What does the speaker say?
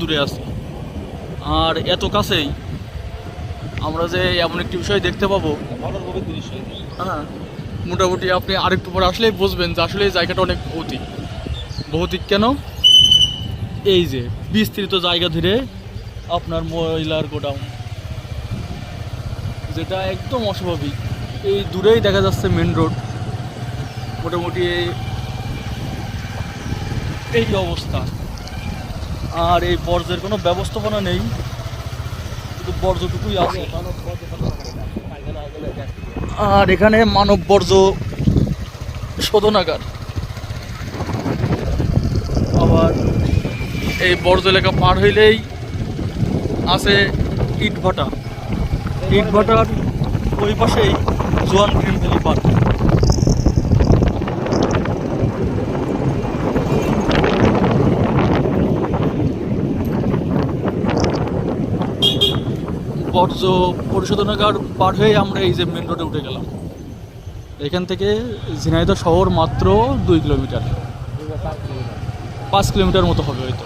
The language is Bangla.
দূরে আছি, আর এত কাছেই আমরা যে এমন একটি বিষয় দেখতে পাবো। হ্যাঁ, মোটামুটি আপনি আরেকটু পরে আসলেই বুঝবেন যে আসলে এই জায়গাটা অনেক ভৌতিক। ভৌতিক কেন? এই যে বিস্তৃত জায়গা ধরে আপনার ময়লার গোডাউন, যেটা একদম অস্বাভাবিক। এই দূরেই দেখা যাচ্ছে মেন রোড। মোটামুটি এই অবস্থা, আর এই বর্জ্যের কোনো ব্যবস্থাপনা নেই, শুধু বর্জ্যটুকুই আছে। আর এখানে মানব বর্জ্য শোধনাগার। আবার এই বর্জ্য এলাকা পার হইলেই আছে ইটভাটা। ইটভাটার ওই পাশেই জোয়ান গ্রিন ভ্যালি পার্ক। বর্জ্য পরিশোধনাগার পার হয়ে আমরা এই যে মেন রোডে উঠে গেলাম। এখান থেকে ঝিনাইদহ শহর মাত্র 2 কিলোমিটার, 5 কিলোমিটার মতো হবে হয়তো।